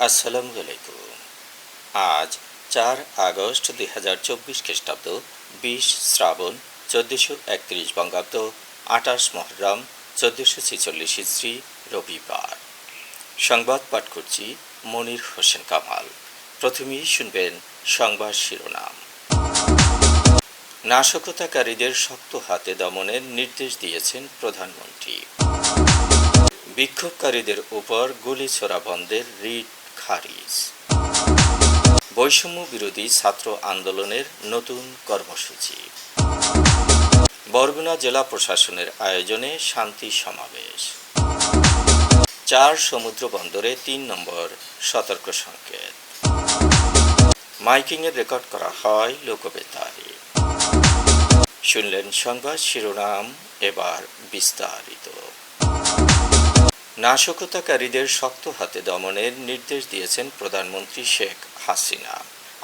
আসসালামু আলাইকুম। আজ ৪ আগস্ট ২০২৪ খ্রিস্টাব্দ, ২০ শ্রাবণ ১৪৩১ বঙ্গাব্দ, ২৮ মহররম ১৪৪৬ হিজরি, রবিবার। সংবাদ পাঠ করছি মনির হোসেন কামাল। প্রথমেই শুনবেন সংবাদ শিরোনাম। নাশকতাকারীদের শক্ত হাতে দমনের নির্দেশ দিয়েছেন প্রধানমন্ত্রী। বিক্ষোভকারীদের উপর গুলি ছোড়া বন্ধের রিট খারিজ। বৈষম্য বিরোধী ছাত্র আন্দোলনের নতুন কর্মসূচি। বরগুনা জেলা প্রশাসনের আয়োজনে শান্তি সমাবেশ। ৪ সমুদ্র বন্দরে ৩ নম্বর সতর্ক সংকেত। মাইকিংয়ের রেকর্ড করা হয় লোকবেতারে। শুনলেন সংবাদ শিরোনাম, এবার বিস্তারিত। নাশকতাকারীদের শক্ত হাতে দমনের নির্দেশ দিয়েছেন প্রধানমন্ত্রী শেখ হাসিনা।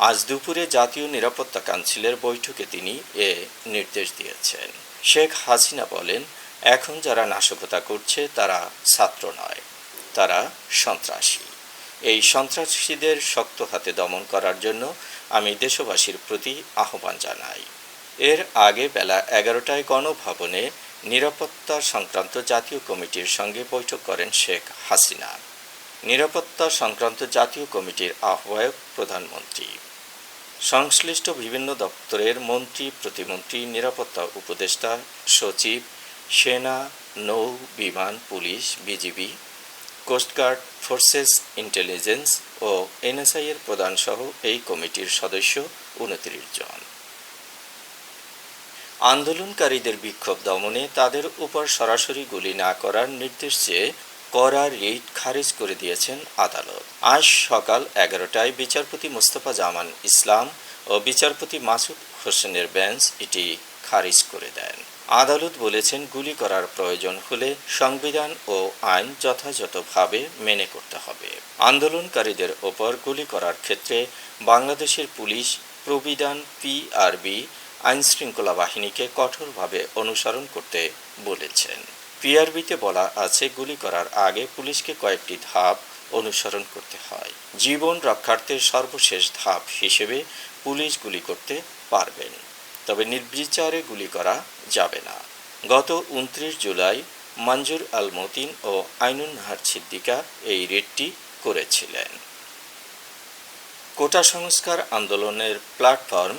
আজ দুপুরে জাতীয় নিরাপত্তা কাউন্সিলের বৈঠকে তিনি এ নির্দেশ দিয়েছেন। শেখ হাসিনা বলেন, এখন যারা নাশকতা করছে তারা ছাত্র নয়, তারা সন্ত্রাসী। এই সন্ত্রাসীদের শক্ত হাতে দমন করার জন্য আমি দেশবাসীর প্রতি আহ্বান জানাই। এর আগে বেলা ১১টায় গণভবনে নিরাপত্তা সংক্রান্ত জাতীয় কমিটির সঙ্গে বৈঠক করেন শেখ হাসিনা। নিরাপত্তা সংক্রান্ত জাতীয় কমিটির আহ্বায়ক প্রধানমন্ত্রী। সংশ্লিষ্ট বিভিন্ন দপ্তরের মন্ত্রী, প্রতিমন্ত্রী, নিরাপত্তা উপদেষ্টা, সচিব, সেনা, নৌ, বিমান, পুলিশ, বিজিবি, কোস্টগার্ড, ফোর্সেস ইন্টেলিজেন্স ও এনএসআই এর প্রধানসহ এই কমিটির সদস্য ২৯ জন। আন্দোলনকারীদের বিক্ষোভ দমনে তাদের উপর সরাসরি গুলি না করার নির্দেশ চেয়ে করা রিট খারিজ করে দিয়েছেন আদালত। আজ সকাল ১১টায় বিচারপতি মোস্তফা জামান ইসলাম ও বিচারপতি মাসুদ হোসেনের বেঞ্চ এটি খারিজ করে দেন। আদালত বলেছেন, গুলি করার প্রয়োজন হলে সংবিধান ও আইন যথাযথভাবে মেনে করতে হবে। আন্দোলনকারীদের ওপর গুলি করার ক্ষেত্রে বাংলাদেশের পুলিশ, প্রবিধান, পিআরবি আইনশৃঙ্খলা বাহিনীকে কঠোরভাবে অনুসরণ করতে বলেছেন। পিআরবিতে বলা আছে, গুলি করার আগে পুলিশকে কয়েকটি ধাপ অনুসরণ করতে হয়। জীবন রক্ষার্থে সর্বশেষ ধাপ হিসেবে পুলিশ গুলি করতে পারবেন, তবে নির্বিচারে গুলি করা যাবে না। গত ২৯ জুলাই মঞ্জুর আল মতিন ও আইনুন নাহার সিদ্দিকা এই রিটটি করেছিলেন। কোটা সংস্কার আন্দোলনের প্ল্যাটফর্ম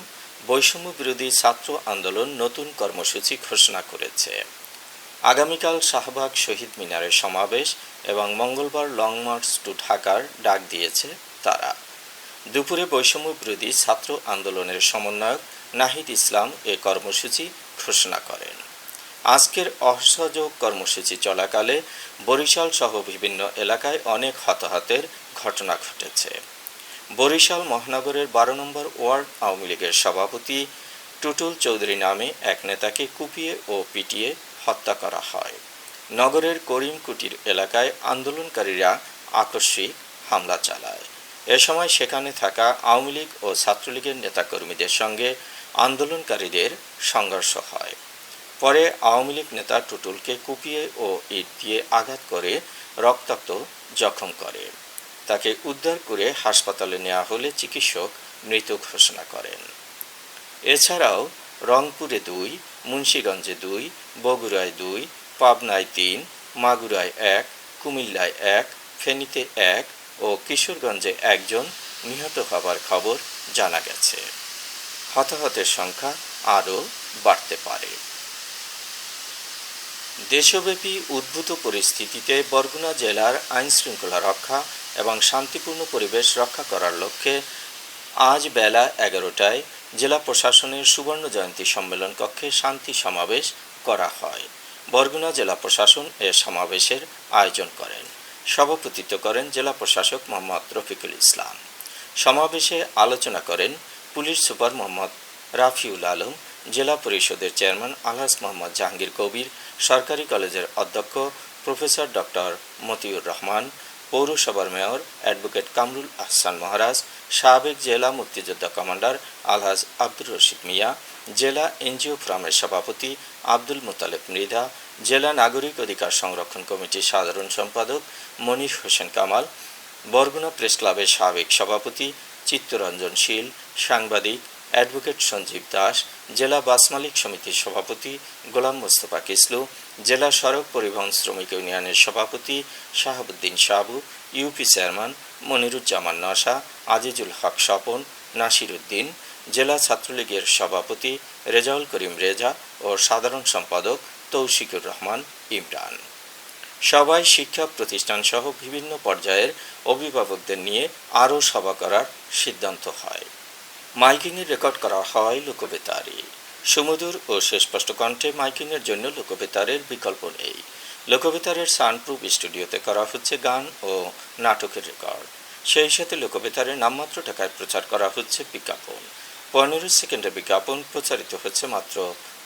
বৈষম্য বিরোধী ছাত্র আন্দোলন নতুন কর্মসূচি ঘোষণা করেছে। আগামীকাল শাহবাগ শহীদ মিনারে সমাবেশ এবং মঙ্গলবার লং মার্চ টু ঢাকার ডাক দিয়েছে তারা। দুপুরে বৈষম্য বিরোধী ছাত্র আন্দোলনের সমন্বয়ক নাহিদ ইসলাম এ কর্মসূচি ঘোষণা করেন। আজকের অসহযোগ কর্মসূচি চলাকালে বরিশাল সহ বিভিন্ন এলাকায় অনেক হতাহতের ঘটনা ঘটেছে। বরিশাল মহানগরের ১২ নম্বর ওয়ার্ড আওয়ামী লীগের সভাপতি টুটুল চৌধুরী নামে এক নেতাকে কুপিয়ে ও পিটিয়ে হত্যা করা হয়। নগরের করিমকুটির এলাকায় আন্দোলনকারীরা আকস্মিক হামলা চালায়। এ সময় সেখানে থাকা আওয়ামী লীগ ও ছাত্রলীগের নেতাকর্মীদের সঙ্গে আন্দোলনকারীদের সংঘর্ষ হয়। পরে আওয়ামী লীগ নেতা টুটুলকে কুপিয়ে ও ইট দিয়ে আঘাত করে রক্তাক্ত জখম করে। তাকে উদ্ধার করে হাসপাতালে নেওয়া হলে চিকিৎসক মৃত ঘোষণা করেন। এছাড়াও রংপুরে ২, মুন্সিগঞ্জে ২, বগুড়ায় ২, পাবনায় ৩, মাগুরায় ১, কুমিল্লায় ১, ফেনীতে ১ ও কিশোরগঞ্জে ১ জন নিহত হবার খবর জানা গেছে। হতাহতের সংখ্যা আরও বাড়তে পারে। দেশব্যাপী উদ্ভূত পরিস্থিতিতে বরগুনা জেলার আইনশৃঙ্খলা রক্ষা এবং শান্তিপূর্ণ পরিবেশ রক্ষা করার লক্ষ্যে আজ বেলা ১১টায় জেলা প্রশাসনের সুবর্ণ জয়ন্তী সম্মেলন কক্ষে শান্তি সমাবেশ করা হয়। বরগুনা জেলা প্রশাসন এ সমাবেশের আয়োজন করেন। সভাপতিত্ব করেন জেলা প্রশাসক মোহাম্মদ রফিকুল ইসলাম। সমাবেশে আলোচনা করেন পুলিশ সুপার মোহাম্মদ রাফিউল আলম, জেলা পরিষদের চেয়ারম্যান আলহাজ মোহাম্মদ জাহাঙ্গীর কবির, সরকারি কলেজের অধ্যক্ষ প্রফেসর ডক্টর মতিউর রহমান, পৌরসভার মেয়র অ্যাডভোকেট কামরুল আহসান মহারাজ, সাবেক জেলা মুক্তিযোদ্ধা কমান্ডার আলহাজ আব্দুর রশিদ মিয়া, জেলা এনজিও ফোরামের সভাপতি আব্দুল মুতালেব মৃধা, জেলা নাগরিক অধিকার সংরক্ষণ কমিটির সাধারণ সম্পাদক মনির হোসেন কামাল, বরগুনা প্রেস ক্লাবের সাবেক সভাপতি চিত্তরঞ্জন শীল, সাংবাদিক অ্যাডভোকেট সঞ্জীব দাস, জেলা বাস মালিক সমিতির সভাপতি গোলাম মোস্তফা কিসলু, জেলা সড়ক পরিবহন শ্রমিক ইউনিয়নের সভাপতি শাহাবুদ্দিন সাবু, ইউপি চেয়ারম্যান মনিরুজ্জামান নশা, আজিজুল হক স্বপন, নাসির উদ্দিন, জেলা ছাত্রলীগের সভাপতি রেজাউল করিম রেজা ও সাধারণ সম্পাদক তৌশিকুর রহমান ইমরান। সবাই শিক্ষা প্রতিষ্ঠান সহ বিভিন্ন পর্যায়ের অভিভাবকদের নিয়ে আরও সভা করার সিদ্ধান্ত হয়। মাইকিংয়ে রেকর্ড করা হয় লোকবেতারে। সুমধুর ও সুস্পষ্ট কণ্ঠে মাইকিংয়ের জন্য লোকবেতারের বিকল্প নেই। লোকবেতারের সাউন্ডপ্রুফ স্টুডিওতে করা হচ্ছে গান ও নাটকের রেকর্ড। সেই সাথে লোকবেতারে নামমাত্র টাকায় প্রচার করা হচ্ছে বিজ্ঞাপন। 15 সেকেন্ডের বিজ্ঞাপন প্রচারিত হচ্ছে মাত্র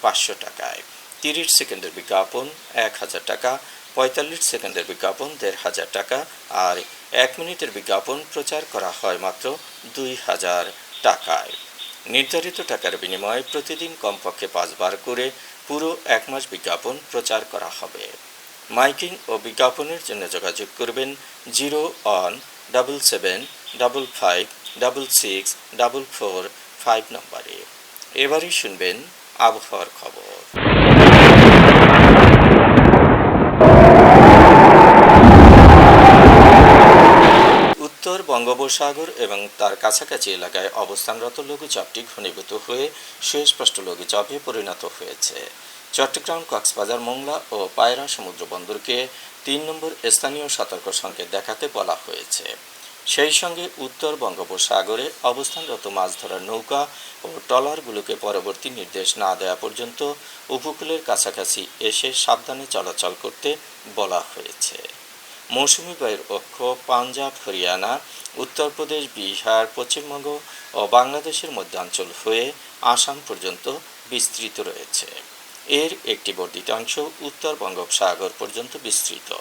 500 টাকায়, 30 সেকেন্ডের বিজ্ঞাপন 1000 টাকা, 45 সেকেন্ডের বিজ্ঞাপন 1500 টাকা আর 1 মিনিটের বিজ্ঞাপন প্রচার করা হয় মাত্র 2000 টাকায়। নির্ধারিত টাকার বিনিময়ে প্রতিদিন কমপক্ষে 5 বার করে পুরো 1 মাস বিজ্ঞাপন প্রচার করা হবে। মাইকিং ও বিজ্ঞাপনের জন্য যোগাযোগ করবেন 0-17755664445 নম্বরে। এবারই শুনবেন আবহাওয়ার খবর। উত্তর বঙ্গোপসাগর এবং তার কাছাকাছি এলাকায় অবস্থানরত লঘুচাপটি ঘনীভূত হয়ে সুস্পষ্ট লঘুচাপে পরিণত হয়েছে। চট্টগ্রাম, কক্সবাজার, মোংলা ও পায়রা সমুদ্র বন্দরকে 3 নম্বর স্থানীয় সতর্ক সংকেত দেখাতে বলা হয়েছে। সেই সঙ্গে উত্তর বঙ্গোপসাগরে অবস্থানরত মাছ ধরার নৌকা ও ট্রলারগুলোকে পরবর্তী নির্দেশ না দেওয়া পর্যন্ত উপকূলের কাছাকাছি এসে সাবধানে চলাচল করতে বলা হয়েছে। মৌসুমী বায়ুর অক্ষ পাঞ্জাব, হরিয়ানা, উত্তরপ্রদেশ, বিহার, পশ্চিমবঙ্গ ও বাংলাদেশের মধ্যাঞ্চল হয়ে আসাম পর্যন্ত বিস্তৃত রয়েছে। এর একটি বর্ধিত অংশ উত্তর বঙ্গোপসাগর পর্যন্ত বিস্তৃত।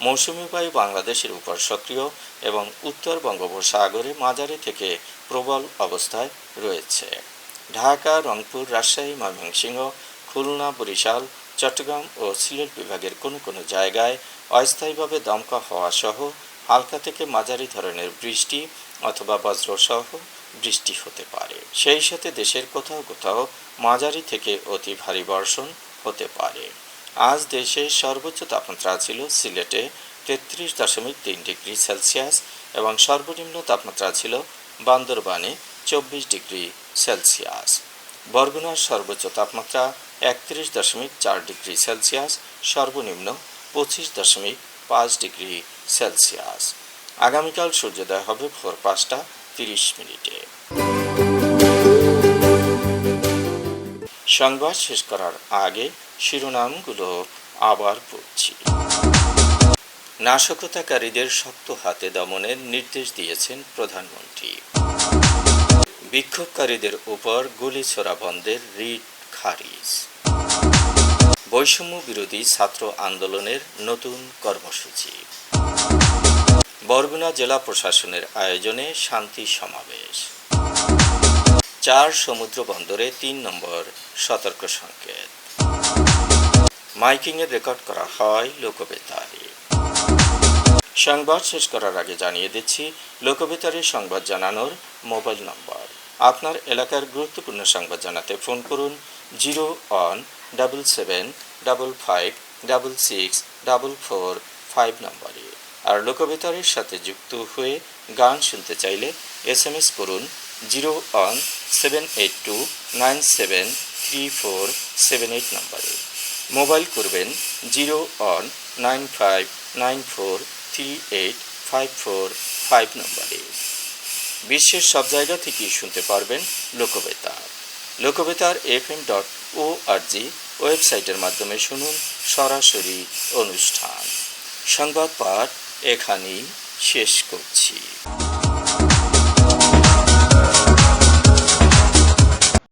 মৌসুমী বায়ু বাংলাদেশের উপর সক্রিয় এবং উত্তর বঙ্গোপসাগরে মাঝারি থেকে প্রবল অবস্থায় রয়েছে। ঢাকা, রংপুর, রাজশাহী, ময়মনসিংহ, খুলনা, বরিশাল, চট্টগ্রাম ও সিলেট বিভাগের কোনো কোনো জায়গায় অস্থায়ীভাবে দমকা হওয়া সহ হালকা থেকে মাঝারি ধরনের বৃষ্টি অথবা বজ্রসহ বৃষ্টি হতে পারে। সেই সাথে দেশের কোথাও কোথাও মাঝারি থেকে অতি ভারী বর্ষণ হতে পারে। আজ দেশের সর্বোচ্চ তাপমাত্রা ছিল সিলেটে 33.3 ডিগ্রি সেলসিয়াস এবং সর্বনিম্ন তাপমাত্রা ছিল বান্দরবানে 24 ডিগ্রি সেলসিয়াস। বরগুনার সর্বোচ্চ তাপমাত্রা 31.4 ডিগ্রি সেলসিয়াস, সর্বনিম্ন 25.5 ডিগ্রি সেলসিয়াস। আগামীকাল সূর্যোদয় হবে ভোর 5:30। সংবাদ শেষ করার আগে শিরোনামগুলো আবার পড়ছি। নাশকতাকারীদের শক্ত হাতে দমনের নির্দেশ দিয়েছেন প্রধানমন্ত্রী। বিক্ষোভকারীদের উপর গুলি ছোড়া বন্ধের রিট খারিজ। বৈষম্য বিরোধী ছাত্র আন্দোলনের নতুন কর্মসূচি। বরগুনা জেলা প্রশাসনের আয়োজনে শান্তি সমাবেশ। 4 সমুদ্র বন্দরে 3 নম্বর সতর্ক সংকেত। মাইকিংয়ের রেকর্ড করা হয় লোকবেতারে। সংবাদ শেষ করার আগে জানিয়ে দিচ্ছি লোকবেতারে সংবাদ জানানোর মোবাইল নম্বর। আপনার এলাকার গুরুত্বপূর্ণ সংবাদ জানাতে ফোন করুন 0-17755664445 নম্বরে। আর লোকবেতারের সাথে যুক্ত হয়ে গান শুনতে চাইলে SMS করুন 01782973478 নম্বরে। মোবাইল করবেন 01959438545 নম্বরে। বিশ্বের সব জায়গা থেকেই শুনতে পারবেন লোকবেতার। লোকবেতার fm.org ওয়েবসাইটের মাধ্যমে শুনুন সরাসরি অনুষ্ঠান। সংবাদ পাঠ এখানেই শেষ করছি।